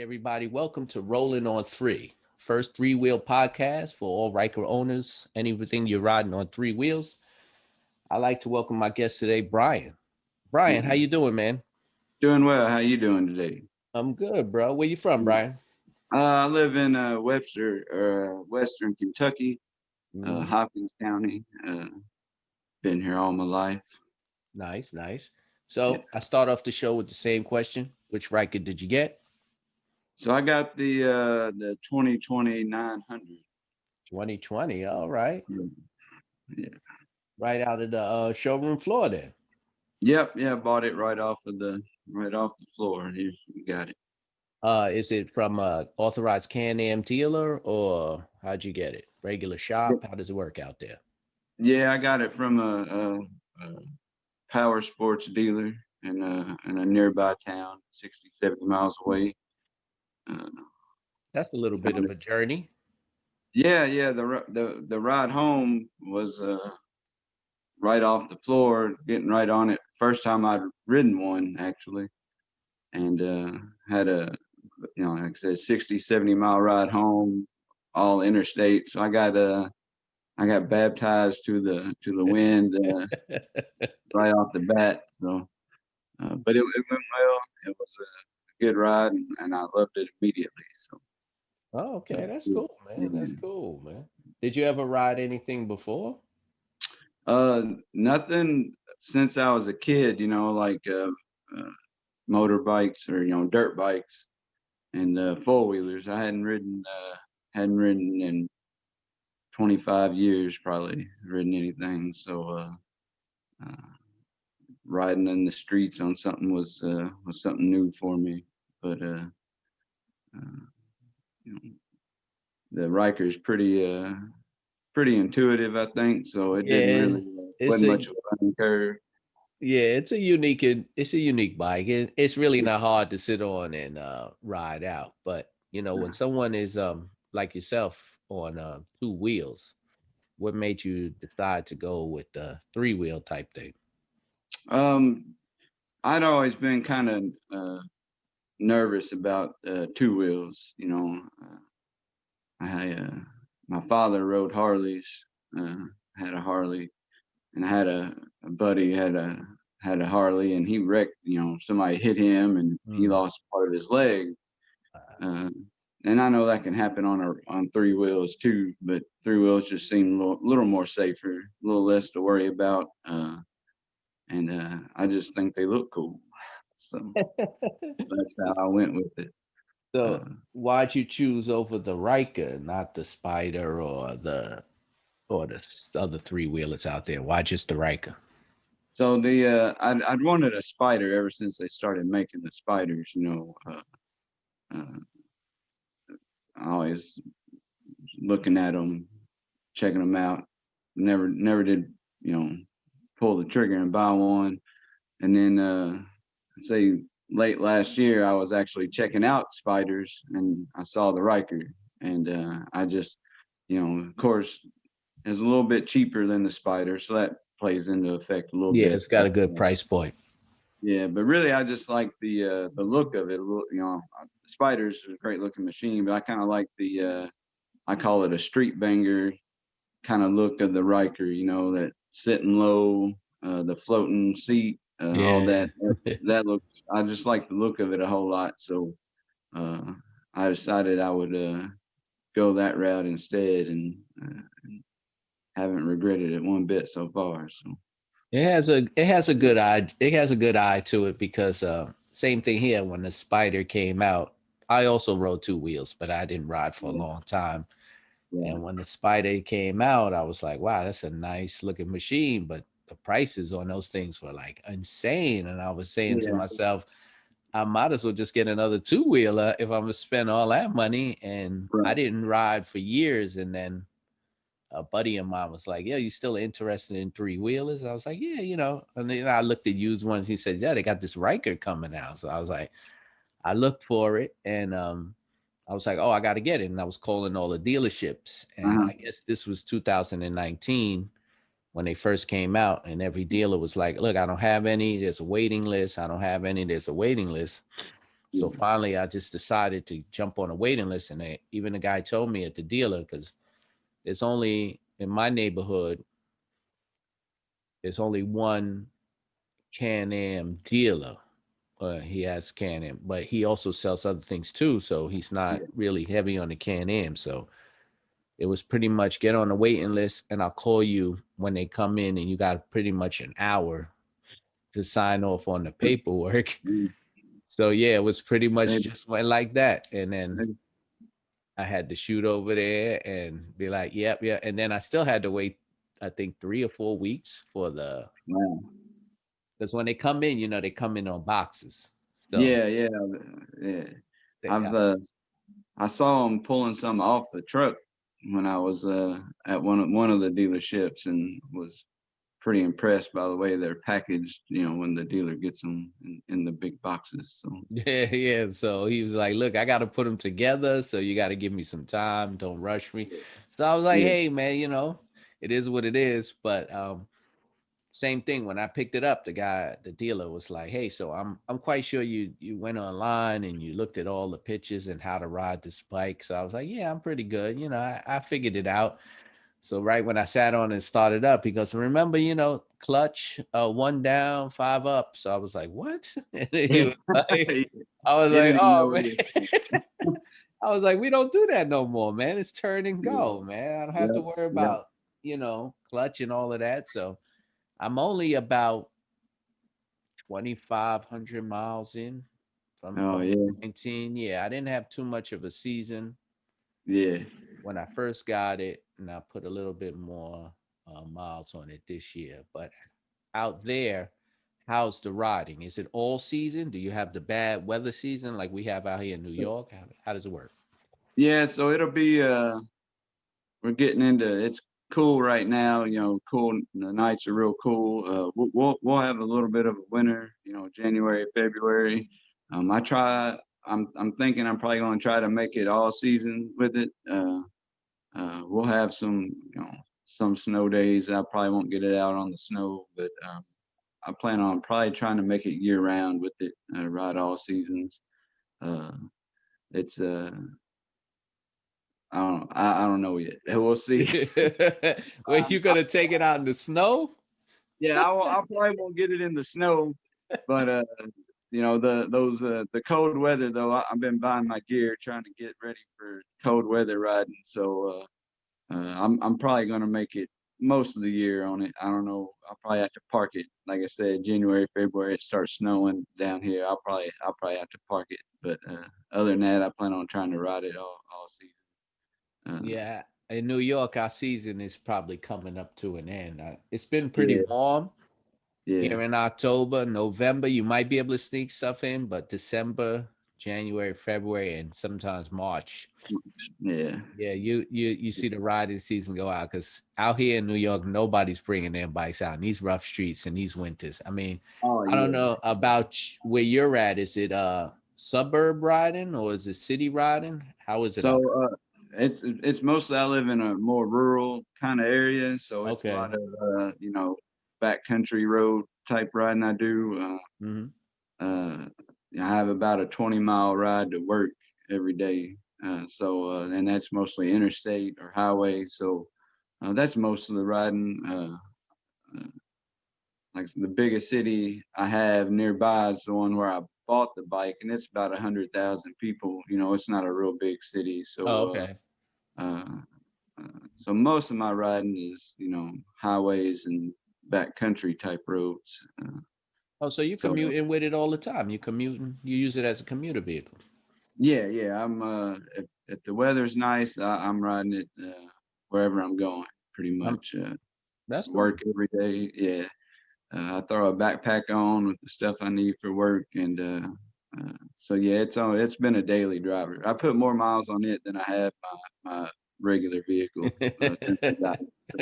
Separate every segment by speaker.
Speaker 1: everybody. Welcome to Rolling on Three, first three-wheel podcast for all Riker owners and everything you're riding on three wheels. I'd like to welcome my guest today, Bryan. Bryan, how
Speaker 2: Yeah.
Speaker 1: you doing, man?
Speaker 2: Doing well. How you doing today?
Speaker 1: I'm good, bro. Where you from, Bryan?
Speaker 2: I live in Webster, Western Kentucky,
Speaker 1: Hmm.
Speaker 2: Hopkins County. Been here all my life.
Speaker 1: Nice, nice.
Speaker 2: Yeah.
Speaker 1: So I start off the show with the same question. Which Riker did you get?
Speaker 2: So I got the 2020 900.
Speaker 1: 2020. All right.
Speaker 2: Yeah.
Speaker 1: Right out of the showroom floor there.
Speaker 2: Yep. Yeah. Bought it right off the floor. Here you got it.
Speaker 1: Is it from a authorized Can Am dealer or how'd you get it? Regular
Speaker 2: Yeah.
Speaker 1: shop? How does it work out there?
Speaker 2: Yeah, I got it from a power sports dealer in a nearby town, 60, 70 miles away. Uh,
Speaker 1: That's a little bit
Speaker 2: Found
Speaker 1: of
Speaker 2: it.
Speaker 1: a journey.
Speaker 2: Yeah, yeah. The ride home was right off the floor, getting right on it. First time I'd ridden one actually, and had a like I said, 60, 70 mile ride home, all interstate. So I got baptized to the wind right off the bat. So, but it went well. It was a good ride, and I loved it immediately.
Speaker 1: Oh,
Speaker 2: So
Speaker 1: okay. That's
Speaker 2: yeah.
Speaker 1: cool, man. That's
Speaker 2: Yeah.
Speaker 1: cool, man. Did you ever ride anything before?
Speaker 2: Uh, Nothing since I was a kid, like uh, motorbikes or dirt bikes and four wheelers. I hadn't ridden in 25 years, probably ridden anything. So uh, riding in the streets on something was something new for me. But uh, you know, the Riker's pretty intuitive, I think. So it didn't
Speaker 1: Yeah,
Speaker 2: really
Speaker 1: it's
Speaker 2: wasn't
Speaker 1: a
Speaker 2: much of a learning curve.
Speaker 1: it's a unique bike. It's really not hard to sit on and ride out. But when someone is like yourself on two wheels, what made you decide to go with the three-wheel type thing?
Speaker 2: Um, I'd always been kind of nervous about two wheels. I my father rode Harleys, had a Harley, and I had a buddy had a Harley, and he wrecked. Somebody hit him, and he
Speaker 1: Mm.
Speaker 2: lost part of his leg.
Speaker 1: Uh,
Speaker 2: Uh, and I know that can happen on three wheels too, but three wheels just seem little more safer, a little less to worry about, and I just think they look cool. So that's how I went with it.
Speaker 1: so
Speaker 2: Uh,
Speaker 1: why'd you choose over the Riker, not the Spider or the other three wheelers out there? Why just the Riker?
Speaker 2: so I'd wanted a spider ever since they started making the spiders. Uh, I always looking at them, checking them out. Never did pull the trigger and buy one. And then I'd say late last year, I was actually checking out spiders, and I saw the Riker, and I just of course, it's a little bit cheaper than the spider, so that plays into effect a little
Speaker 1: Yeah,
Speaker 2: bit.
Speaker 1: it's got a good price point.
Speaker 2: Yeah, but really, I just like the look of it. The spider's a great looking machine, but I kind of like the I call it a street banger kind of look of the Riker. That sitting low, the floating seat, all
Speaker 1: Yeah.
Speaker 2: that. That looks. I just like the look of it a whole lot. So uh, I decided I would go that route instead, and haven't regretted it one bit so far. So
Speaker 1: It has a good eye to it because same thing here when the Spider came out. I also rode two wheels, but I didn't ride for a
Speaker 2: yeah,
Speaker 1: long time.
Speaker 2: yeah,
Speaker 1: And when the Spider came out, I was like, wow, that's a nice looking machine, but the prices on those things were like insane. And I was saying to
Speaker 2: yeah,
Speaker 1: myself, I might as well just get another two wheeler if I'm gonna spend all that money. And I
Speaker 2: right.
Speaker 1: didn't ride for years, and then a buddy of mine was like, "Yeah, you still interested in three wheelers?" I was like, "Yeah, you know." And then I looked at used ones. He said, "Yeah, they got this Riker coming out." So I was like, I looked for it, and I was like, "Oh, I got to get it." And I was calling all the dealerships, and
Speaker 2: Uh-huh.
Speaker 1: I guess this was 2019 when they first came out, and every dealer was like, "Look, I don't have any. There's a waiting list. I don't have any. There's a waiting list." So finally, I just decided to jump on a waiting list, and even the guy told me at the dealer, because there's only in my neighborhood, there's only one Can Am dealer. He has Can Am, but he also sells other things too. So he's not
Speaker 2: yeah,
Speaker 1: really heavy on the Can Am. So it was pretty much get on the waiting list, and I'll call you when they come in, and you got pretty much an hour to sign off on the paperwork.
Speaker 2: mm,
Speaker 1: So yeah, it was pretty much
Speaker 2: they,
Speaker 1: just went like that, and then
Speaker 2: they,
Speaker 1: I had to shoot over there and be like, yep, yeah. And then I still had to wait, I think 3 or 4 weeks for the,
Speaker 2: wow.
Speaker 1: because when they come in, they come in on boxes. So
Speaker 2: Yeah, yeah, yeah.
Speaker 1: they,
Speaker 2: I've I saw him pulling some off the truck when I was at one of the dealerships, and was pretty impressed by the way they're packaged. When the dealer gets them in the big boxes. So
Speaker 1: yeah, yeah. So he was like, look, I got to put them together. So you got to give me some time. Don't rush me. So I was like,
Speaker 2: yeah,
Speaker 1: hey, man, it is what it is. But same thing when I picked it up, the dealer was like, "Hey, so I'm quite sure you went online and you looked at all the pictures and how to ride this bike." So I was like, "Yeah, I'm pretty good. I figured it out." So right when I sat on and started up, he goes, "Remember, clutch, one down, five up." So I was like, "What?" And he
Speaker 2: yeah.
Speaker 1: was like,
Speaker 2: He
Speaker 1: I was like,
Speaker 2: didn't
Speaker 1: "Oh
Speaker 2: know
Speaker 1: man."
Speaker 2: it.
Speaker 1: I was like, "We don't do that no more, man. It's turn and
Speaker 2: Yeah,
Speaker 1: go, man. I don't have to
Speaker 2: yep,
Speaker 1: worry
Speaker 2: yep.
Speaker 1: about clutch and all of that." So I'm only about 2,500 miles in
Speaker 2: Oh
Speaker 1: from
Speaker 2: yeah,
Speaker 1: 19. Yeah, I didn't have too much of a season
Speaker 2: yeah.
Speaker 1: when I first got it, and I put a little bit more miles on it this year. But out there, how's the riding? Is it all season? Do you have the bad weather season like we have out here in New York? How does it work?
Speaker 2: Yeah, so it'll be we're getting into it's cool right now, cool. The nights are real cool. We'll have a little bit of a winter, January, February. I'm thinking I'm probably going to try to make it all season with it. We'll have some snow days. I probably won't get it out on the snow, but I plan on probably trying to make it year round with it, ride all seasons. Uh, it's I don't know yet. We'll see.
Speaker 1: Well, you gonna take it out in the snow?
Speaker 2: Yeah, I probably won't get it in the snow, but the cold weather though. I've been buying my gear, trying to get ready for cold weather riding. So I'm probably gonna make it most of the year on it. I don't know. I'll probably have to park it. Like I said, January, February, it starts snowing down here. I'll probably have to park it. But other than that, I plan on trying to ride it all season. Uh,
Speaker 1: Yeah, in New York, our season is probably coming up to an end. It's been pretty
Speaker 2: yeah,
Speaker 1: warm
Speaker 2: yeah,
Speaker 1: here in October, November. You might be able to sneak stuff in, but December, January, February, and sometimes March.
Speaker 2: yeah.
Speaker 1: Yeah, you see the riding season go out, because out here in New York, nobody's bringing their bikes out in these rough streets and these winters. I mean,
Speaker 2: Oh
Speaker 1: I don't
Speaker 2: yeah.
Speaker 1: know about where you're at. Is it suburb riding or is it city riding? How is it
Speaker 2: So
Speaker 1: out?
Speaker 2: it's mostly I live in a more rural kind of area, so it's a
Speaker 1: Okay.
Speaker 2: lot of backcountry road type riding I do.
Speaker 1: Hmm.
Speaker 2: I have about a 20-mile ride to work every day. And that's mostly interstate or highway. So that's most of the riding. Uh, like the biggest city I have nearby is the one where I bought the bike, and it's about 100,000 people. It's not a real big city.
Speaker 1: Oh,
Speaker 2: So
Speaker 1: okay.
Speaker 2: so most of my riding is highways and backcountry type roads.
Speaker 1: Oh, so you
Speaker 2: So
Speaker 1: commuting with it all the time. You use it as a commuter vehicle.
Speaker 2: yeah, yeah. I'm if the weather's nice, I'm riding it wherever I'm going. Pretty
Speaker 1: Um,
Speaker 2: much
Speaker 1: that's cool.
Speaker 2: work every day. Yeah, I throw a backpack on with the stuff I need for work, and so yeah, it's been a daily driver. I put more miles on it than I have my regular vehicle since I got it. So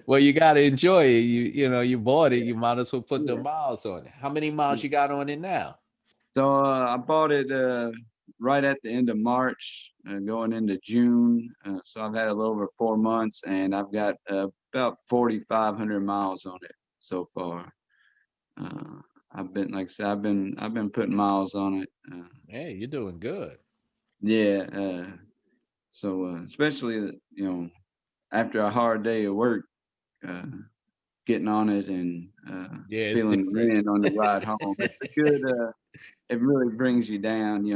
Speaker 1: Well, you got to enjoy it. You bought it. You might as well put the
Speaker 2: yeah.
Speaker 1: miles on it. How many miles you got on it now?
Speaker 2: So I bought it right at the end of March, going into June. So I've had a little over 4 months, and I've got about 4,500 miles on it so far. Uh, I've been, like I said, I've been putting miles on it.
Speaker 1: Hey, you're doing good.
Speaker 2: Yeah. So especially after a hard day of work, uh, getting on it and
Speaker 1: Yeah, it's
Speaker 2: feeling the
Speaker 1: different.
Speaker 2: wind on the ride home, it's a good. It really brings you down.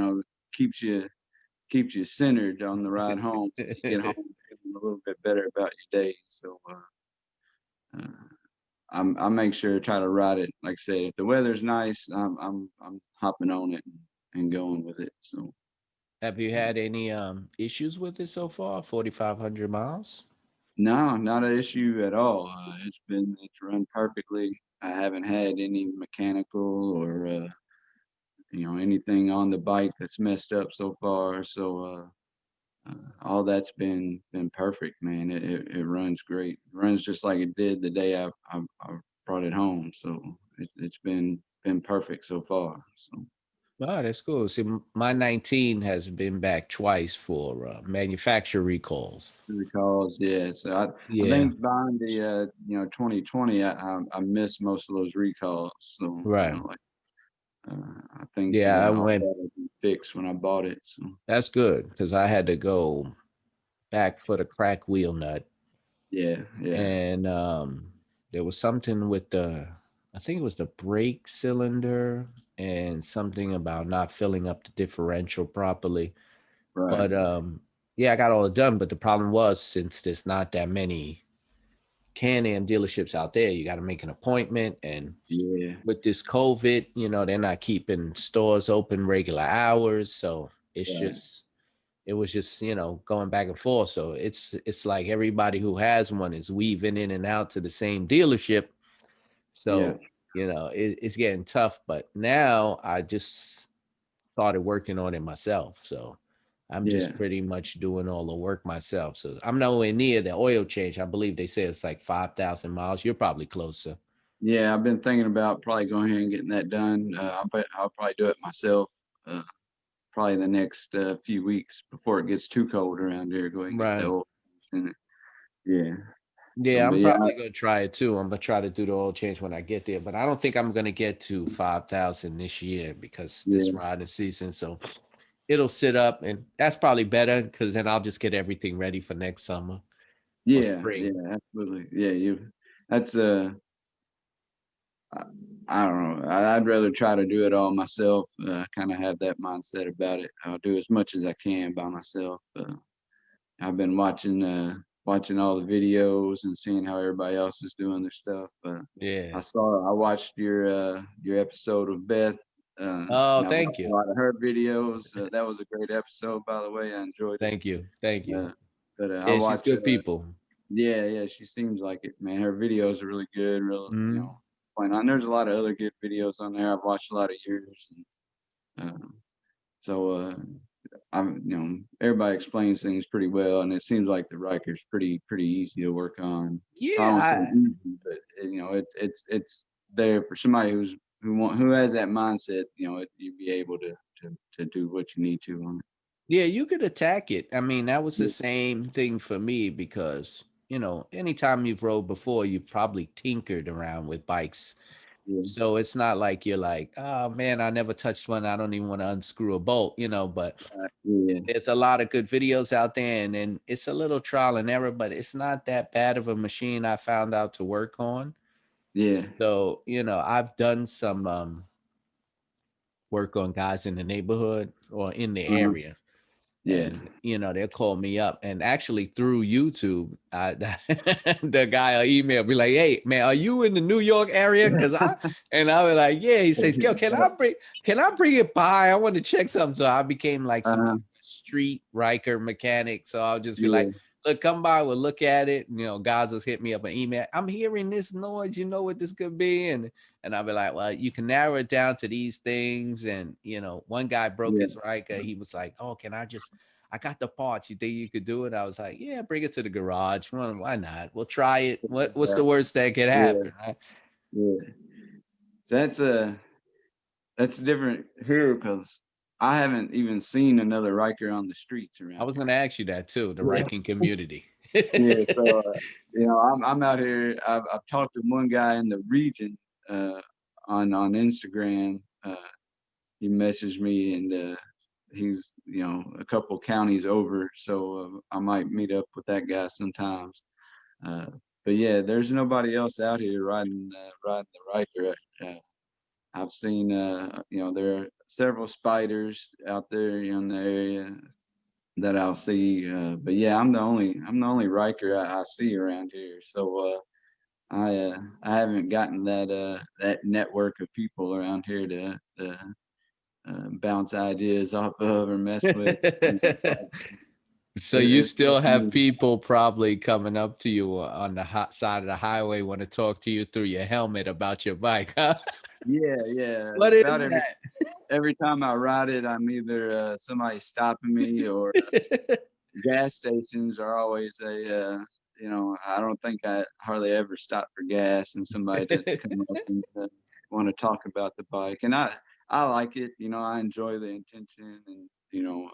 Speaker 2: Keeps you centered on the ride home, so you get home feeling a little bit better about your day. So uh, I make sure to try to ride it. Like I said, if the weather's nice, I'm hopping on it and going with it. So
Speaker 1: Have you had any issues with it so far? 4,500 miles?
Speaker 2: no, not an issue at all. It's run perfectly. I haven't had any mechanical or anything on the bike that's messed up so far. So all that's been perfect, man. It runs great. It runs just like it did the day I brought it home. So it's been perfect so far. So
Speaker 1: Oh, that's cool. See, my 19 has been back twice for manufacturer recalls.
Speaker 2: recalls, yeah. So I
Speaker 1: Yeah,
Speaker 2: think behind the 2020, I missed most of those recalls. So
Speaker 1: right.
Speaker 2: like I think
Speaker 1: Yeah, I
Speaker 2: all
Speaker 1: went.
Speaker 2: that had been fixed when I bought it. So
Speaker 1: That's good because I had to go back for the crack wheel nut,
Speaker 2: yeah, yeah,
Speaker 1: and there was something with I think it was the brake cylinder, and something about not filling up the differential properly.
Speaker 2: right,
Speaker 1: But yeah, I got all it done. But the problem was, since there's not that many Can Am dealerships out there, you got to make an appointment. And
Speaker 2: yeah,
Speaker 1: with this COVID, they're not keeping stores open regular hours, so
Speaker 2: right,
Speaker 1: it was just going back and forth. So it's like everybody who has one is weaving in and out to the same dealership.
Speaker 2: yeah,
Speaker 1: So it's getting tough. But now I just started working on it myself. So I'm
Speaker 2: yeah.
Speaker 1: just pretty much doing all the work myself. So I'm nowhere near the oil change. I believe they say it's like 5,000 miles. You're probably closer.
Speaker 2: Yeah, I've been thinking about probably going ahead and getting that done. I'll probably do it myself. Probably the next few weeks before it gets too cold around here. Go ahead and get that
Speaker 1: Right.
Speaker 2: oil in it. Yeah. So,
Speaker 1: Yeah,
Speaker 2: but
Speaker 1: I'm
Speaker 2: yeah,
Speaker 1: probably gonna try it too. I'm gonna try to do the oil change when I get there, but I don't think I'm gonna get to 5,000 this year because this
Speaker 2: yeah,
Speaker 1: riding season. So it'll sit up, and that's probably better because then I'll just get everything ready for next summer or
Speaker 2: yeah,
Speaker 1: spring.
Speaker 2: yeah, absolutely. Yeah, that's I, I don't know. I'd rather try to do it all myself. Kind of have that mindset about it. I'll do as much as I can by myself. I've been watching all the videos and seeing how everybody else is doing their stuff.
Speaker 1: Yeah.
Speaker 2: I watched your episode of Beth,
Speaker 1: Oh,
Speaker 2: and I
Speaker 1: thank
Speaker 2: watched a
Speaker 1: you,
Speaker 2: lot of her videos. That was a great episode, by the way. I enjoyed it.
Speaker 1: thank you, thank you.
Speaker 2: Uh, but I
Speaker 1: Yeah, she's
Speaker 2: watch.
Speaker 1: good people.
Speaker 2: Yeah, yeah, she seems like it, man. Her videos are really good. Real,
Speaker 1: Mhm.
Speaker 2: point on. There's a lot of other good videos on there. I've watched a lot of yours, and so everybody explains things pretty well, and it seems like the Riker's pretty easy to work on. I
Speaker 1: Yeah,
Speaker 2: don't say easy, but it's there for somebody who has that mindset. You'd be able to do what you need to on
Speaker 1: yeah, you could attack it. I mean, that was the
Speaker 2: it.
Speaker 1: same thing for me because anytime you've rode before, you've probably tinkered around with bikes.
Speaker 2: Yeah,
Speaker 1: So it's not like you're like, oh man, I never touched one. I don't even want to unscrew a bolt, but
Speaker 2: yeah,
Speaker 1: there's a lot of good videos out there, and then it's a little trial and error, but it's not that bad of a machine I found out to work on.
Speaker 2: yeah,
Speaker 1: So, I've done some work on guys in the neighborhood or in the
Speaker 2: uh,
Speaker 1: area.
Speaker 2: yeah.
Speaker 1: And they'll call me up, and actually through YouTube, the guy will email be like, "Hey man, are you in the New York area?" Because and I was like, "Yeah." He says, "Yo, can I bring it by? I want to check something." So I became like some
Speaker 2: Uh,
Speaker 1: type of street Riker mechanic. So I'll just be like,
Speaker 2: yeah,
Speaker 1: "Look, come by, we'll look at it." Guys will hit me up an email. I'm hearing this noise. You know what this could be? And I'll be like, "Well, you can narrow it down to these things." And one guy broke
Speaker 2: yeah,
Speaker 1: his Riker. He was like, "Oh, I got the parts. You think you could do it?" I was like, "Yeah, bring it to the garage. Why not? We'll try it. What's
Speaker 2: yeah,
Speaker 1: the worst that could
Speaker 2: yeah,
Speaker 1: happen, right?"
Speaker 2: yeah. So that's different here because I haven't even seen another Riker on the streets
Speaker 1: I
Speaker 2: around
Speaker 1: was
Speaker 2: here.
Speaker 1: going to ask you that too, the
Speaker 2: Yeah,
Speaker 1: Riking community.
Speaker 2: yeah. So I'm out here. I've talked to one guy in the region uh, on Instagram. He messaged me, and he's a couple counties over, so I might meet up with that guy sometimes. Uh, but yeah, there's nobody else out here riding the Riker. I've seen there are several spiders out there in the area that I'll see. But yeah, I'm the only Riker I see around here. So I haven't gotten that network of people around here to bounce ideas off of or mess with.
Speaker 1: So you
Speaker 2: It's
Speaker 1: still have
Speaker 2: definitely,
Speaker 1: people probably coming up to you on the hot side of the highway, want to talk to you through your helmet about your bike, huh?
Speaker 2: yeah.
Speaker 1: What
Speaker 2: About
Speaker 1: is
Speaker 2: every time I ride it, I'm either somebody stopping me, or
Speaker 1: that?
Speaker 2: gas stations are always I don't think I hardly ever stop for gas, and somebody to come up and want to talk about the bike. And I like it. I enjoy the intention, and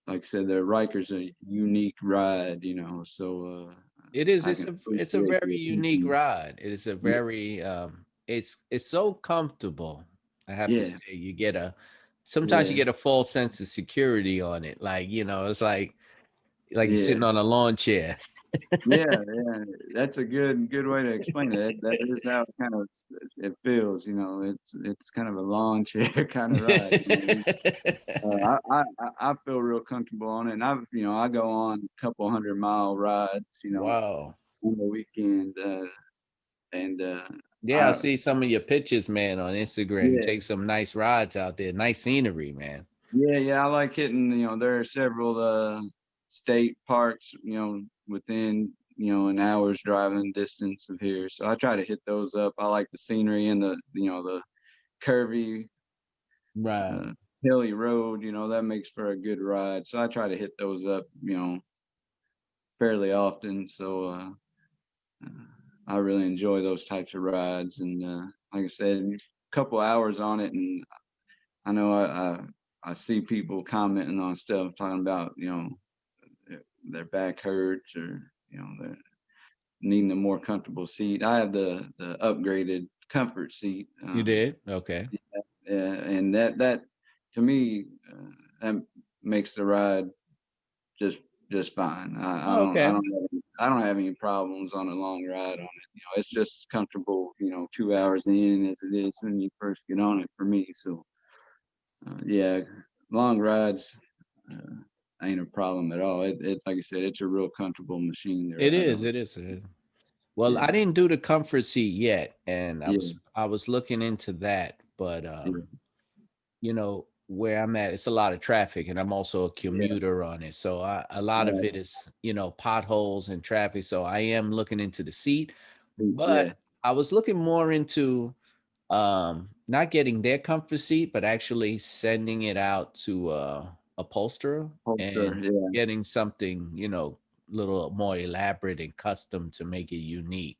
Speaker 2: like I said, the Riker's a unique ride. So
Speaker 1: It is.
Speaker 2: I can
Speaker 1: It's a
Speaker 2: appreciate the
Speaker 1: very unique
Speaker 2: attention.
Speaker 1: ride. It is a
Speaker 2: Yeah,
Speaker 1: very it's so comfortable. I have to
Speaker 2: yeah,
Speaker 1: say, you get a sometimes you
Speaker 2: yeah,
Speaker 1: get a false sense of security on it. Like, it's like you're
Speaker 2: yeah.
Speaker 1: sitting on a lawn chair.
Speaker 2: Yeah, that's a good way to explain it. That is how it kind of it feels. It's kind of a lawn chair kind of ride. I feel real comfortable on it, and I go on a couple 100-mile rides,
Speaker 1: Wow.
Speaker 2: on the weekend, and
Speaker 1: Yeah, I
Speaker 2: I
Speaker 1: see some of your pictures, man, on Instagram. You
Speaker 2: yeah,
Speaker 1: take some nice rides out there. Nice scenery, man.
Speaker 2: yeah, I like hitting. There are several state parks, within an hour's driving distance of here, so I try to hit those up. I like the scenery and the curvy,
Speaker 1: Right.
Speaker 2: uh, hilly road. That makes for a good ride. So I try to hit those up, fairly often. So uh, I really enjoy those types of rides. And like I said, a couple hours on it, and I know I see people commenting on stuff talking about their back hurts, or they're needing a more comfortable seat. I have the upgraded comfort seat.
Speaker 1: You did? Okay.
Speaker 2: And that to me, that makes the ride just just fine. I
Speaker 1: Oh,
Speaker 2: don't I
Speaker 1: okay.
Speaker 2: don't have I don't have any problems on a long ride on it. It's just as comfortable, 2 hours in as it is when you first get on it for me. So yeah, long rides uh, ain't a problem at all. It like I said, it's a real comfortable machine to
Speaker 1: It
Speaker 2: ride
Speaker 1: is.
Speaker 2: on.
Speaker 1: It is. It is. Well, I
Speaker 2: Yeah,
Speaker 1: didn't do the comfort seat yet, and I
Speaker 2: yeah,
Speaker 1: was I was looking into that, but
Speaker 2: yeah,
Speaker 1: where I'm at, it's a lot of traffic, and I'm also a
Speaker 2: yeah,
Speaker 1: commuter on it. So a lot of
Speaker 2: right,
Speaker 1: it is, potholes and traffic. So I am looking into the seat, but
Speaker 2: yeah,
Speaker 1: I was looking more into not getting their comfort seat, but actually sending it out to a upholsterer
Speaker 2: holster,
Speaker 1: and
Speaker 2: yeah,
Speaker 1: getting something, little more elaborate and custom to make it unique,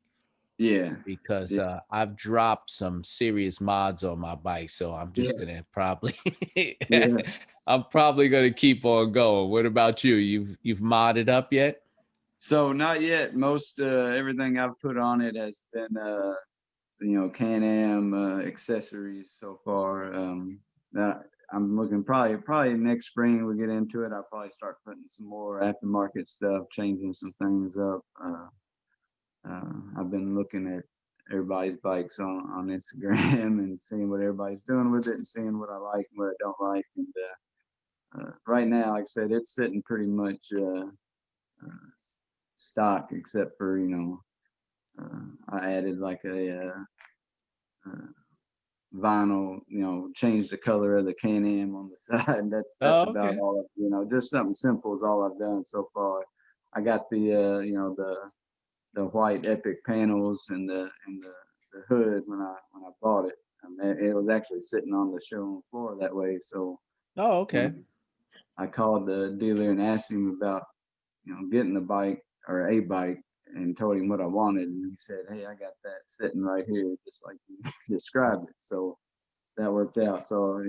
Speaker 2: yeah,
Speaker 1: because
Speaker 2: yeah,
Speaker 1: I've dropped some serious mods on my bike, so I'm just
Speaker 2: yeah,
Speaker 1: gonna probably
Speaker 2: yeah.
Speaker 1: I'm probably gonna keep on going. What about you? You've modded up yet?
Speaker 2: So not yet. Most everything I've put on it has been Can Am accessories so far. That I'm looking, probably next spring we get into it. I'll probably start putting some more aftermarket stuff, changing some things up. I've been looking at everybody's bikes on Instagram and seeing what everybody's doing with it, and seeing what I like and what I don't like. And right now, like I said, it's sitting pretty much uh, stock, except for I added like a uh, vinyl, changed the color of the Can Am on the side. That's
Speaker 1: Oh,
Speaker 2: about
Speaker 1: okay.
Speaker 2: all. Just something simple is all I've done so far. I got the white Epic panels and the hood when I bought it. It was actually sitting on the showroom floor that way. So
Speaker 1: Oh,
Speaker 2: when
Speaker 1: okay.
Speaker 2: I called the dealer and asked him about getting the bike or a bike, and told him what I wanted, and he said, "Hey, I got that sitting right here, just like you described it." So that worked out. So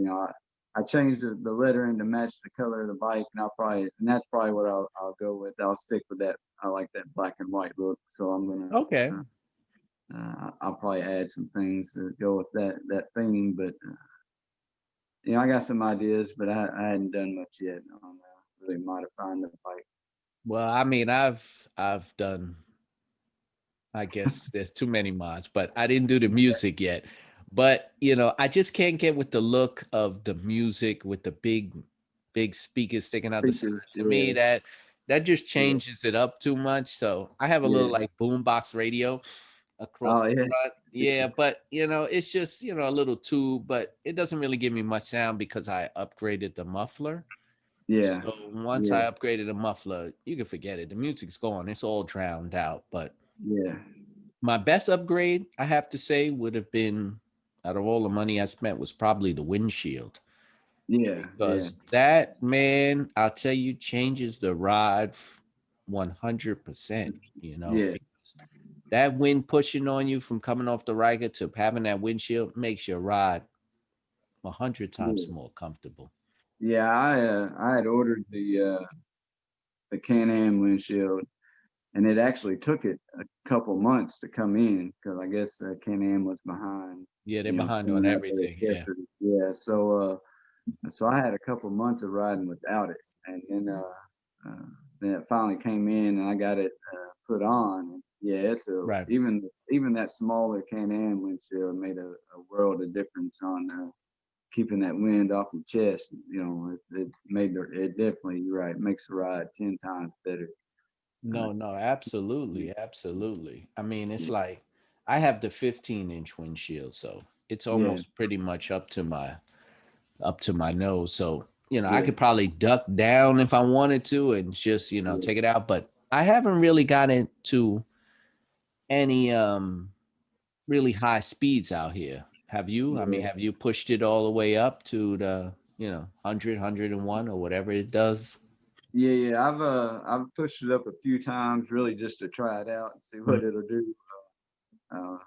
Speaker 2: I changed the lettering to match the color of the bike, and that's probably what I'll go with. I'll stick with that. I like that black and white look, so I'm gonna
Speaker 1: Okay.
Speaker 2: I'll probably add some things to go with that theme. But I got some ideas, but I hadn't done much yet on really modifying the bike.
Speaker 1: Well, I mean, I've done, I guess there's too many mods, but I didn't do the music yet. But I just can't get with the look of the music with the big speakers sticking out the side.
Speaker 2: Speakers,
Speaker 1: To me,
Speaker 2: yeah,
Speaker 1: that just
Speaker 2: yeah,
Speaker 1: changes it up too much. So I have a little
Speaker 2: yeah.
Speaker 1: like boombox radio across
Speaker 2: Oh
Speaker 1: the
Speaker 2: yeah,
Speaker 1: front. Yeah, but it's just, a little tube, but it doesn't really give me much sound because I upgraded the muffler.
Speaker 2: yeah,
Speaker 1: So once
Speaker 2: yeah,
Speaker 1: I upgraded the muffler, you can forget it. The music's gone. It's all drowned out. But
Speaker 2: yeah,
Speaker 1: my best upgrade, I have to say, would have been, out of all the money I spent, was probably the windshield.
Speaker 2: yeah, yeah,
Speaker 1: Because that, man, I'll tell you, changes the ride 100%,
Speaker 2: yeah,
Speaker 1: because that wind pushing on you from coming off the Riker to having that windshield makes your ride 100 times
Speaker 2: yeah.
Speaker 1: more comfortable.
Speaker 2: Yeah, I had ordered the Can Am windshield, and it actually took it a couple months to come in because I guess Can Am was behind,
Speaker 1: Yeah, they're behind on
Speaker 2: sending out their
Speaker 1: everything. Yeah.
Speaker 2: accessories. Yeah, so I had a couple months of riding without it, and then it finally came in, and I got it put on. Yeah, it's a
Speaker 1: Right.
Speaker 2: even that smaller Can Am windshield made a world of difference on keeping that wind off your chest. It it definitely, you're right, makes the ride 10 times better. Uh,
Speaker 1: No, no, absolutely, absolutely. I mean, it's
Speaker 2: yeah,
Speaker 1: like I have the 15-inch windshield, so it's
Speaker 2: yeah,
Speaker 1: almost pretty much up to my nose. So, I
Speaker 2: yeah,
Speaker 1: could probably duck down if I wanted to and just,
Speaker 2: yeah,
Speaker 1: take it out, but I haven't really gotten to any really high speeds out here. Have you? I mean,
Speaker 2: yeah.
Speaker 1: have you pushed it all the way up to the, 100, or whatever it does?
Speaker 2: Yeah, yeah. I've pushed it up a few times, really just to try it out and see
Speaker 1: Mm.
Speaker 2: what it'll do. Uh,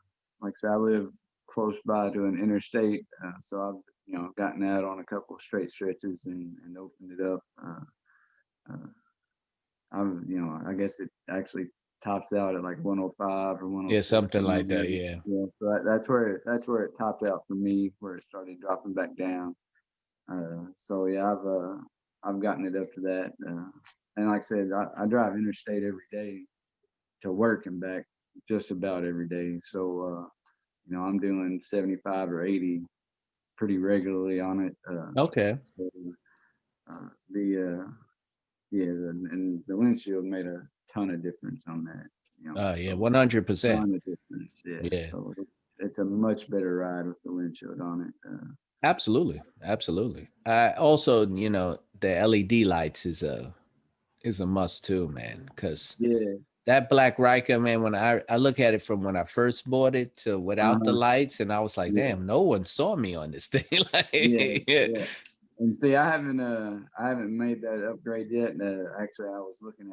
Speaker 2: like I said, I live close by to an interstate, so I've gotten out on a couple of straight stretches and opened it up. Uh, I guess it actually tops out at like 105 or
Speaker 1: Yeah,
Speaker 2: 106
Speaker 1: something
Speaker 2: somewhere
Speaker 1: like
Speaker 2: in
Speaker 1: that.
Speaker 2: there.
Speaker 1: Yeah.
Speaker 2: Yeah, so that's where it topped out for me, where it started dropping back down. So yeah, I've gotten it up to that, and like I said, I drive interstate every day to work and back, just about every day. So I'm doing 75 or 80 pretty regularly on it.
Speaker 1: Okay.
Speaker 2: So the yeah, and the windshield made a ton of difference on that.
Speaker 1: Yeah,
Speaker 2: So
Speaker 1: 100%.
Speaker 2: ton of difference. Yeah,
Speaker 1: Yeah.
Speaker 2: so it's a much better ride with the windshield on it.
Speaker 1: Absolutely, absolutely. Also, the LED lights is a must too, man. Because
Speaker 2: Yeah,
Speaker 1: that Black Riker, man, when I look at it from when I first bought it to without the
Speaker 2: uh-huh,
Speaker 1: lights, and I was like,
Speaker 2: yeah,
Speaker 1: damn, no one saw me on this thing.
Speaker 2: yeah,
Speaker 1: Like, yeah.
Speaker 2: yeah. And see, I haven't made that upgrade yet. Actually, I was looking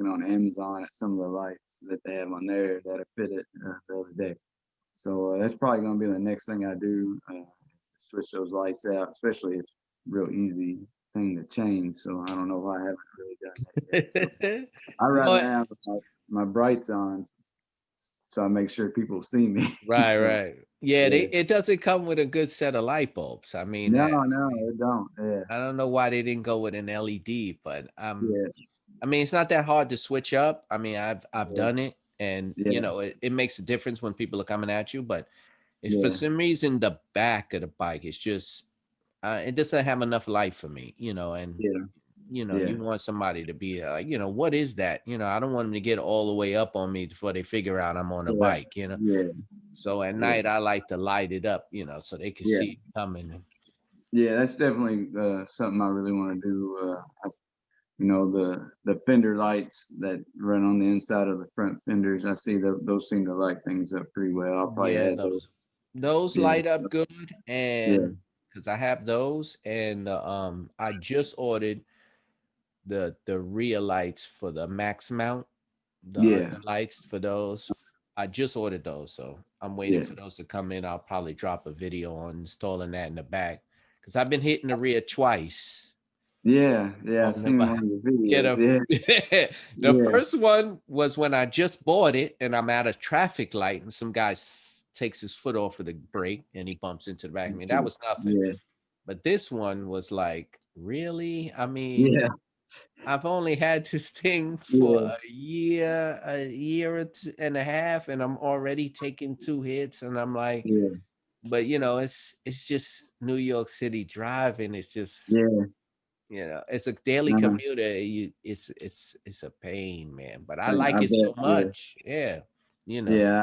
Speaker 2: on Amazon at some of the lights that they have on there that have fit it the other day. So that's probably going to be the next thing I do, is to switch those lights out. Especially it's real easy thing to change. So I don't know why I haven't really done that yet. So I ride
Speaker 1: No,
Speaker 2: around with my brights on, so I make sure people see me.
Speaker 1: right,
Speaker 2: So
Speaker 1: right. Yeah,
Speaker 2: yeah,
Speaker 1: it doesn't come with a good set of light bulbs. I mean,
Speaker 2: no,
Speaker 1: I
Speaker 2: no,
Speaker 1: mean,
Speaker 2: it don't. Yeah,
Speaker 1: I don't know why they didn't go with an LED, but
Speaker 2: yeah,
Speaker 1: I mean, it's not that hard to switch up. I mean, I've
Speaker 2: yeah,
Speaker 1: done it, and
Speaker 2: yeah,
Speaker 1: it makes a difference when people are coming at you. But if for
Speaker 2: yeah,
Speaker 1: some reason the back of the bike is just it doesn't have enough light for me, and
Speaker 2: yeah,
Speaker 1: you
Speaker 2: yeah,
Speaker 1: want somebody to be what is that? I don't want them to get all the way up on me before they figure out I'm on a
Speaker 2: yeah,
Speaker 1: bike.
Speaker 2: yeah,
Speaker 1: So at
Speaker 2: yeah,
Speaker 1: night I like to light it up, so they can
Speaker 2: yeah.
Speaker 1: see it coming.
Speaker 2: Yeah, that's definitely something I really want to do. The fender lights that run on the inside of the front fenders. I see those seem to light things up pretty well. I'll probably
Speaker 1: Yeah,
Speaker 2: add those.
Speaker 1: those
Speaker 2: Yeah,
Speaker 1: light up good,
Speaker 2: yeah,
Speaker 1: and because I have those, and I just ordered the rear lights for the max mount, the
Speaker 2: yeah,
Speaker 1: under lights for those. I just ordered those, so I'm waiting
Speaker 2: yeah,
Speaker 1: for those to come in. I'll probably drop a video on installing that in the back because I've been hitting the rear twice,
Speaker 2: Yeah, yeah, I
Speaker 1: on the
Speaker 2: seen
Speaker 1: bike.
Speaker 2: one of the
Speaker 1: Yeah,
Speaker 2: videos.
Speaker 1: the
Speaker 2: Yeah,
Speaker 1: the
Speaker 2: yeah,
Speaker 1: first one was when I just bought it and I'm at a traffic light and some guy takes his foot off of the brake and he bumps into the back of me. That was nothing.
Speaker 2: yeah,
Speaker 1: But this one was like, really? I mean,
Speaker 2: yeah,
Speaker 1: I've only had this thing for
Speaker 2: yeah,
Speaker 1: a year or two and a half, and I'm already taking two hits, and I'm like,
Speaker 2: yeah,
Speaker 1: but it's just New York City driving. It's just
Speaker 2: yeah.
Speaker 1: it's a daily
Speaker 2: Uh,
Speaker 1: commuter. It's a pain, man. But I
Speaker 2: I
Speaker 1: like it
Speaker 2: bet.
Speaker 1: so
Speaker 2: Yeah,
Speaker 1: much. Yeah, you know.
Speaker 2: yeah.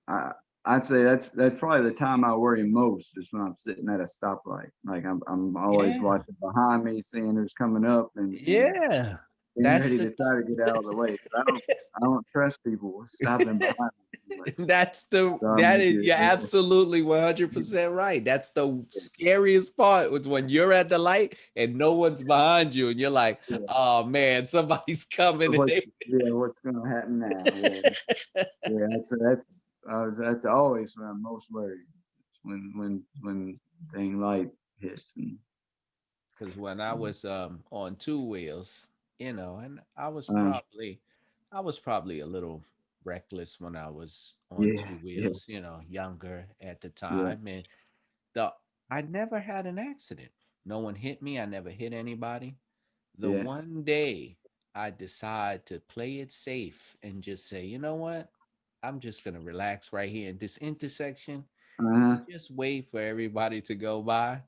Speaker 2: I I'd say that's probably the time I worry most is when I'm sitting at a stoplight. Like I'm always
Speaker 1: Yeah,
Speaker 2: watching behind me, seeing who's coming up, and
Speaker 1: yeah.
Speaker 2: being
Speaker 1: That's
Speaker 2: ready
Speaker 1: the
Speaker 2: to try to get out of the way. 'Cause I don't trust people stopping behind me too much. So I'm
Speaker 1: that
Speaker 2: like,
Speaker 1: is you're absolutely 100% right. That's the scariest part was when you're at the light and no one's behind you and you're like,
Speaker 2: yeah.
Speaker 1: "Oh man, somebody's
Speaker 2: So
Speaker 1: coming." And
Speaker 2: what's gonna happen now? Yeah, yeah. That's always when I'm most worried. When thing light hits and
Speaker 1: because when I
Speaker 2: so,
Speaker 1: was on two wheels, and
Speaker 2: uh,
Speaker 1: I was probably a little reckless when I was on
Speaker 2: yeah,
Speaker 1: two
Speaker 2: yeah,
Speaker 1: wheels, younger at the
Speaker 2: yeah.
Speaker 1: time. And the I never had an accident. No one hit me. I never hit anybody. The
Speaker 2: Yeah.
Speaker 1: one day I decide to play it safe and just say, you know what? I'm just gonna relax right here in this intersection and
Speaker 2: Uh-huh.
Speaker 1: just wait for everybody to go by.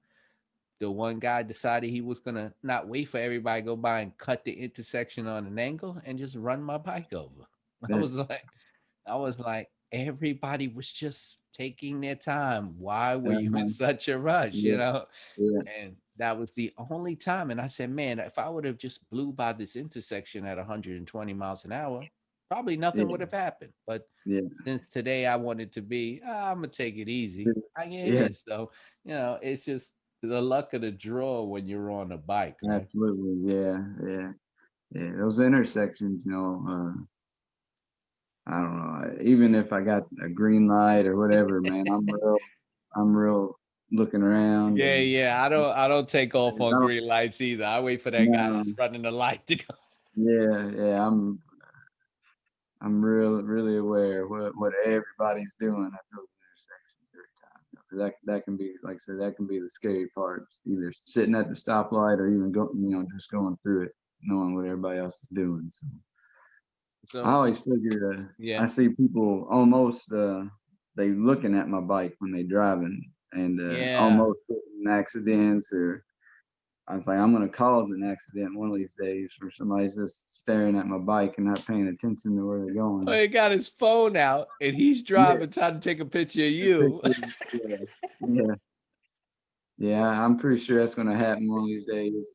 Speaker 1: The one guy decided he was gonna not wait for everybody to go by and cut the intersection on an angle and just run my bike over. I was
Speaker 2: That's
Speaker 1: like, I was like, everybody was just taking their time. Why were you in
Speaker 2: uh-huh.
Speaker 1: such a rush?
Speaker 2: Yeah, yeah,
Speaker 1: And that was the only time. And I said, man, if I would have just blew by this intersection at 120 miles an hour, probably nothing would
Speaker 2: yeah,
Speaker 1: have happened. But
Speaker 2: yeah,
Speaker 1: since today I wanted to be, I'm gonna take it easy. I get
Speaker 2: yeah.
Speaker 1: it. So, it's just the luck of the draw when you're on a bike, right?
Speaker 2: Absolutely. Yeah, yeah, yeah. Those intersections, I don't know. Even if I got a green light or whatever, man, I'm real looking around
Speaker 1: Yeah,
Speaker 2: and
Speaker 1: yeah. I don't take off
Speaker 2: I
Speaker 1: on
Speaker 2: don't
Speaker 1: green lights either. I wait for that guy that's
Speaker 2: know.
Speaker 1: running the light to go.
Speaker 2: Yeah, yeah. I'm really aware of what everybody's doing at those intersections every time. 'Cause that can be, like I said, that can be the scary part. Either sitting at the stoplight or even just going through it, knowing what everybody else is doing. So I
Speaker 1: So
Speaker 2: always figure, I
Speaker 1: yeah,
Speaker 2: see people almost, they looking at my bike when they driving and
Speaker 1: yeah.
Speaker 2: almost getting in accidents or I was like, I'm gonna cause an accident one of these days where somebody's just staring at my bike and not paying attention to where they're
Speaker 1: Oh,
Speaker 2: going.
Speaker 1: he got his phone out and he's
Speaker 2: Yeah,
Speaker 1: driving, trying to take a picture of
Speaker 2: the
Speaker 1: you.
Speaker 2: pictures, yeah, yeah, yeah. I'm pretty sure that's gonna happen one of these days.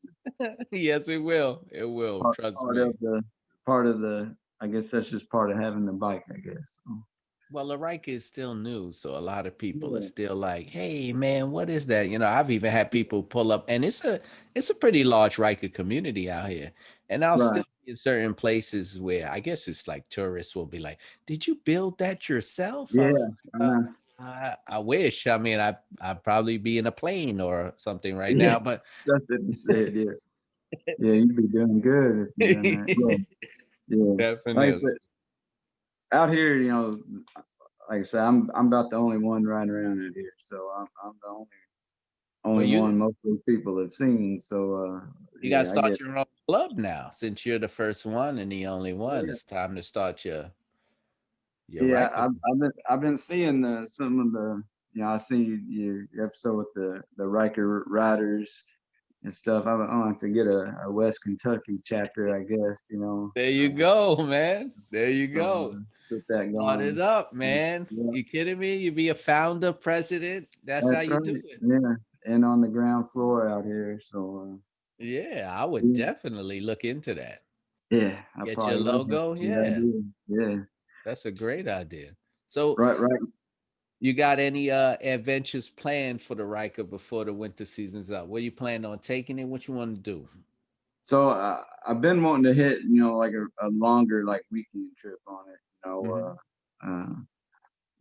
Speaker 1: Yes, it will. It will.
Speaker 2: Part
Speaker 1: Trust
Speaker 2: part of
Speaker 1: me.
Speaker 2: the part of the. I guess that's just part of having the bike. I guess. So,
Speaker 1: Well, Larika is still new, so a lot of people are
Speaker 2: yeah.
Speaker 1: still like, "Hey, man, what is that?" I've even had people pull up, and it's a pretty large Riker community out here, and I'll
Speaker 2: Right.
Speaker 1: still be in certain places where I guess it's like tourists will be like, "Did you build that yourself?" I was
Speaker 2: Yeah.
Speaker 1: like, I wish. I mean, I'd probably be in a plane or something right
Speaker 2: Yeah.
Speaker 1: now, but
Speaker 2: Something instead. Yeah. Yeah. You'd be doing good if you're doing that. Yeah. Yeah. Like I
Speaker 1: definitely.
Speaker 2: said, out here, like I said, I'm about the only one riding around out here, so I'm the only
Speaker 1: Well,
Speaker 2: one most of those people have seen. So
Speaker 1: you got to
Speaker 2: yeah, I
Speaker 1: start
Speaker 2: get
Speaker 1: your own club now, since you're the first one and the only one.
Speaker 2: yeah,
Speaker 1: It's time to start your
Speaker 2: yeah.
Speaker 1: Riker.
Speaker 2: I've been seeing some of the I see your episode with the Riker riders and stuff. I'm have to get a West Kentucky chapter, I guess.
Speaker 1: There you go, man. There you
Speaker 2: So
Speaker 1: go.
Speaker 2: get that
Speaker 1: Start it
Speaker 2: going.
Speaker 1: up, man.
Speaker 2: Yeah,
Speaker 1: You kidding me? You be a founder, president. That's how
Speaker 2: that's
Speaker 1: you
Speaker 2: right.
Speaker 1: do it.
Speaker 2: Yeah, and on the ground floor out here. So
Speaker 1: Yeah, I would
Speaker 2: yeah.
Speaker 1: definitely look into that.
Speaker 2: Yeah, I
Speaker 1: Get your
Speaker 2: probably love that
Speaker 1: logo.
Speaker 2: the
Speaker 1: Yeah,
Speaker 2: idea. Yeah.
Speaker 1: that's a great idea. So,
Speaker 2: Right, right.
Speaker 1: you got any adventures planned for the Riker before the winter season's up? Where you plan on taking it? What you want to do?
Speaker 2: So I've been wanting to hit, like a longer like weekend trip on it.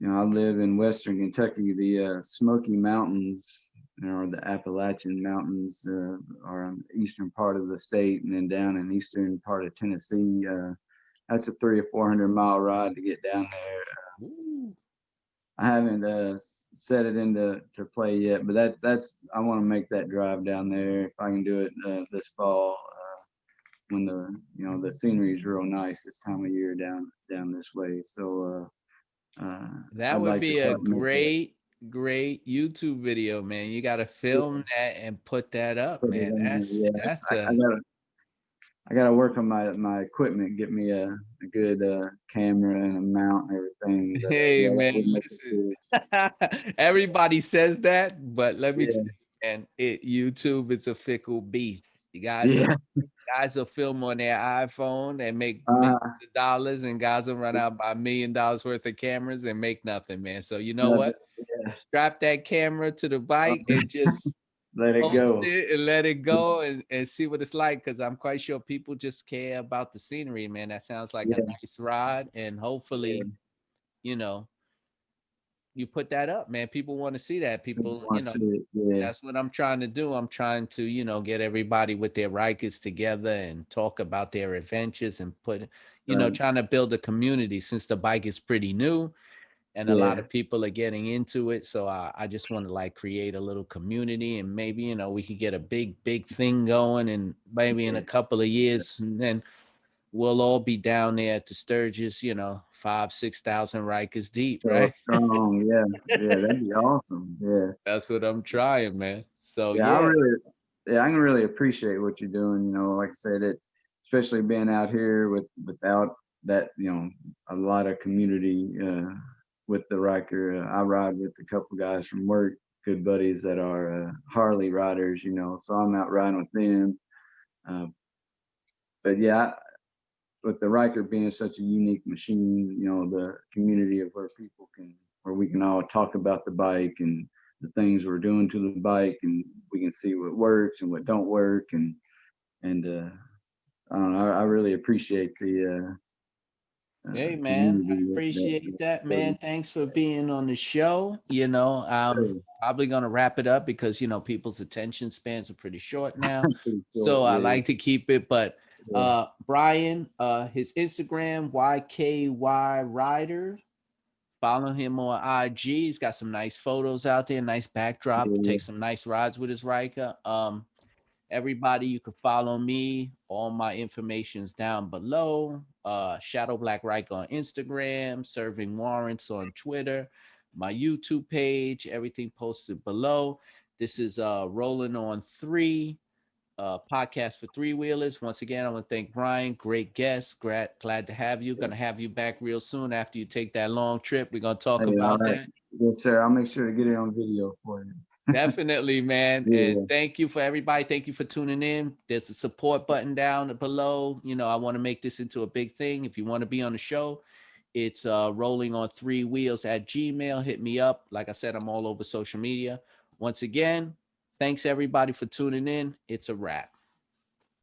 Speaker 2: I live in Western Kentucky, the Smoky Mountains. the Appalachian Mountains are on the eastern part of the state, and then down in eastern part of Tennessee. That's a 300 or 400 mile ride to get down there.
Speaker 1: Ooh.
Speaker 2: I haven't set it into to play yet, but that's I want to make that drive down there if I can do it this fall when the scenery is real nice this time of year down this way. So
Speaker 1: That
Speaker 2: I'd
Speaker 1: would
Speaker 2: like to
Speaker 1: be
Speaker 2: try
Speaker 1: a
Speaker 2: to make that.
Speaker 1: great YouTube video, man. You got to
Speaker 2: Yeah,
Speaker 1: film that and put that up,
Speaker 2: put it
Speaker 1: man.
Speaker 2: in there. Yeah,
Speaker 1: That's
Speaker 2: I
Speaker 1: a
Speaker 2: gotta work on my equipment, get me a good camera and a mount and everything. But
Speaker 1: hey,
Speaker 2: yeah, that
Speaker 1: man.
Speaker 2: would make it
Speaker 1: Listen,
Speaker 2: cool.
Speaker 1: everybody says that, but let me tell
Speaker 2: Yeah,
Speaker 1: you, man, YouTube is a fickle beast. You
Speaker 2: yeah.
Speaker 1: guys will film on their iPhone and make millions
Speaker 2: Uh,
Speaker 1: of dollars, and guys will run out by $1 million worth of cameras and make nothing, man. So you know
Speaker 2: Nothing.
Speaker 1: what?
Speaker 2: Yeah.
Speaker 1: Strap that camera to the bike and just
Speaker 2: Let it
Speaker 1: post
Speaker 2: go.
Speaker 1: it and let it go and see what it's like. Cause I'm quite sure people just care about the scenery, man. That sounds like a
Speaker 2: Yeah,
Speaker 1: nice ride. And
Speaker 2: yeah.
Speaker 1: hopefully, you know, you put that up, man. People want to see that.
Speaker 2: People
Speaker 1: People,
Speaker 2: want to see it. Yeah,
Speaker 1: that's what I'm trying to do. I'm trying to, get everybody with their Rikers together and talk about their adventures and put,
Speaker 2: right.
Speaker 1: trying to build a community since the bike is pretty new and a lot
Speaker 2: Yeah,
Speaker 1: of people are getting into it. So I just want to like create a little community and maybe, we could get a big thing going and maybe in
Speaker 2: yeah.
Speaker 1: a couple of years and then we'll all be down there at the Sturgis, 5, 6,000 Rikers deep,
Speaker 2: So
Speaker 1: right?
Speaker 2: strong. Yeah, yeah. That'd be awesome. Yeah,
Speaker 1: That's what I'm trying, man. So
Speaker 2: yeah.
Speaker 1: yeah,
Speaker 2: I can really appreciate what you're doing. Like I said, especially being out here without that, a lot of community with the Riker. I ride with a couple guys from work, good buddies that are Harley riders. So I'm out riding with them. Uh, but yeah, with the Riker being such a unique machine, the community of where we can all talk about the bike and the things we're doing to the bike, and we can see what works and what don't work, and I don't know. I really appreciate the
Speaker 1: hey man, I
Speaker 2: community
Speaker 1: appreciate that,
Speaker 2: that
Speaker 1: man. Thanks for being on the show.
Speaker 2: sure.
Speaker 1: Probably gonna wrap it up because people's attention spans are pretty short now.
Speaker 2: Pretty
Speaker 1: So
Speaker 2: short,
Speaker 1: I
Speaker 2: yeah,
Speaker 1: like to keep it. But
Speaker 2: yeah,
Speaker 1: Bryan, his Instagram, YKY Rider. Follow him on IG. He's got some nice photos out there, nice backdrop,
Speaker 2: yeah,
Speaker 1: take some nice rides with his Riker. Everybody, you can follow me. All my information's down below. Shadow Black Reich on Instagram, serving warrants on Twitter, my YouTube page, everything posted below. This is Rolling on Three, podcast for three wheelers. Once again, I want to thank Bryan. Great guest. Glad to have you. Gonna have you back real soon after you take that long trip. We're gonna talk
Speaker 2: hey, all
Speaker 1: about
Speaker 2: right,
Speaker 1: that.
Speaker 2: yes, sir. I'll make sure to get it on video for you.
Speaker 1: Definitely, man. And
Speaker 2: Yeah,
Speaker 1: thank you for everybody. Thank you for tuning in. There's a support button down below. I want to make this into a big thing. If you want to be on the show, it's rolling on three wheels at Gmail. Hit me up. Like I said, I'm all over social media. Once again, thanks everybody for tuning in. It's a wrap.